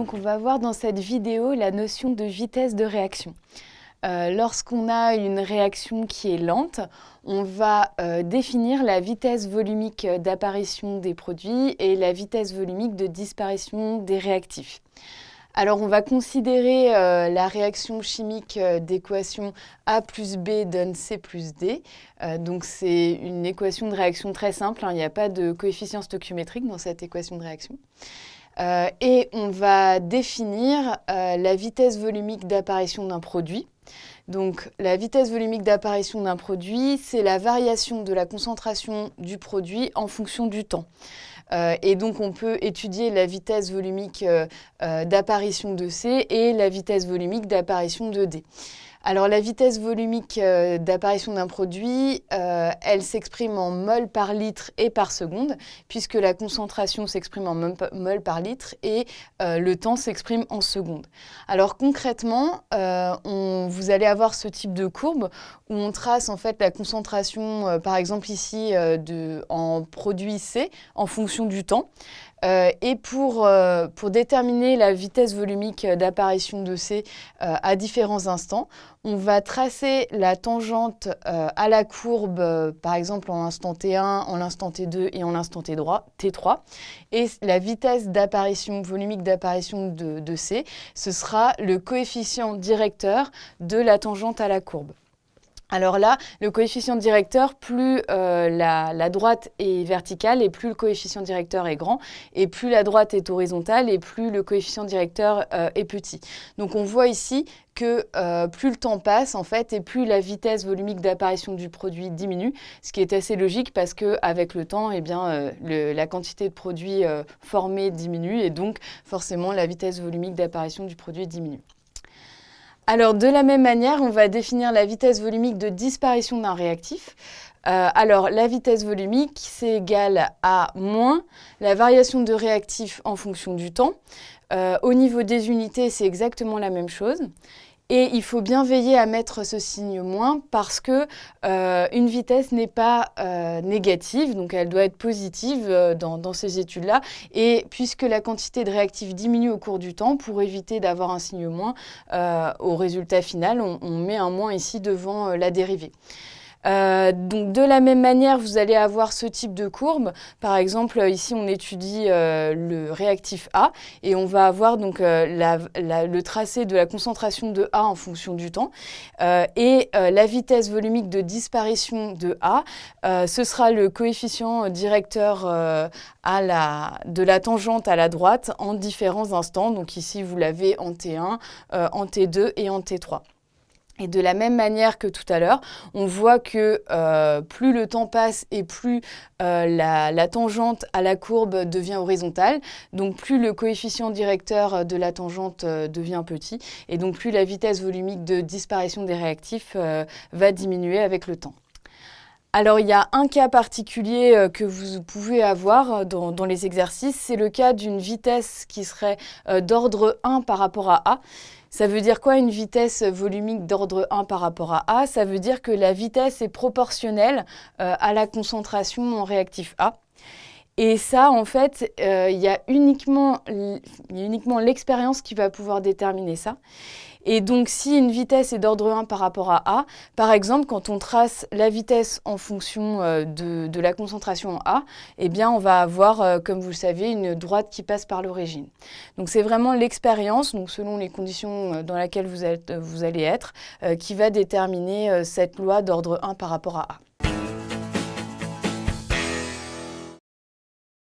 Donc on va voir dans cette vidéo la notion de vitesse de réaction. Lorsqu'on a une réaction qui est lente, on va définir la vitesse volumique d'apparition des produits et la vitesse volumique de disparition des réactifs. Alors on va considérer la réaction chimique d'équation A plus B donne C plus D. Donc c'est une équation de réaction très simple, hein, il n'y a pas de coefficient stoichiométrique dans cette équation de réaction. Et on va définir la vitesse volumique d'apparition d'un produit. Donc la vitesse volumique d'apparition d'un produit, c'est la variation de la concentration du produit en fonction du temps. Et donc on peut étudier la vitesse volumique d'apparition de C et la vitesse volumique d'apparition de D. Alors la vitesse volumique d'apparition d'un produit, elle s'exprime en mol par litre et par seconde, puisque la concentration s'exprime en mol par litre et le temps s'exprime en secondes. Alors concrètement, vous allez avoir ce type de courbe où on trace en fait la concentration, par exemple ici, en produit C en fonction du temps. Et pour déterminer la vitesse volumique d'apparition de C à différents instants, on va tracer la tangente à la courbe, par exemple en l'instant T1, en l'instant T2 et en l'instant T3. Et la vitesse d'apparition, volumique d'apparition de C, ce sera le coefficient directeur de la tangente à la courbe. Alors là, le coefficient directeur, plus la droite est verticale et plus le coefficient directeur est grand, et plus la droite est horizontale et plus le coefficient directeur est petit. Donc on voit ici que plus le temps passe en fait et plus la vitesse volumique d'apparition du produit diminue, ce qui est assez logique parce qu'avec le temps, eh bien, la quantité de produit formé diminue et donc forcément la vitesse volumique d'apparition du produit diminue. Alors, de la même manière, on va définir la vitesse volumique de disparition d'un réactif. Alors, la vitesse volumique, c'est égal à moins la variation de réactif en fonction du temps. Au niveau des unités, c'est exactement la même chose. Et il faut bien veiller à mettre ce signe moins parce que une vitesse n'est pas négative, donc elle doit être positive dans ces études-là. Et puisque la quantité de réactifs diminue au cours du temps, pour éviter d'avoir un signe moins au résultat final, on met un moins ici devant la dérivée. Donc de la même manière, vous allez avoir ce type de courbe. Par exemple, ici, on étudie le réactif A et on va avoir donc le tracé de la concentration de A en fonction du temps. Et la vitesse volumique de disparition de A, ce sera le coefficient directeur de la tangente à la droite en différents instants. Donc ici, vous l'avez en T1, en T2 et en T3. Et de la même manière que tout à l'heure, on voit que plus le temps passe et plus la tangente à la courbe devient horizontale, donc plus le coefficient directeur de la tangente devient petit, et donc plus la vitesse volumique de disparition des réactifs va diminuer avec le temps. Alors, il y a un cas particulier que vous pouvez avoir dans les exercices, c'est le cas d'une vitesse qui serait d'ordre 1 par rapport à A. Ça veut dire quoi une vitesse volumique d'ordre 1 par rapport à A? Ça veut dire que la vitesse est proportionnelle à la concentration en réactif A. Et ça, en fait, il y a uniquement l'expérience qui va pouvoir déterminer ça. Et donc, si une vitesse est d'ordre 1 par rapport à A, par exemple, quand on trace la vitesse en fonction de la concentration en A, eh bien, on va avoir, comme vous le savez, une droite qui passe par l'origine. Donc, c'est vraiment l'expérience, donc selon les conditions dans lesquelles vous allez être, qui va déterminer cette loi d'ordre 1 par rapport à A.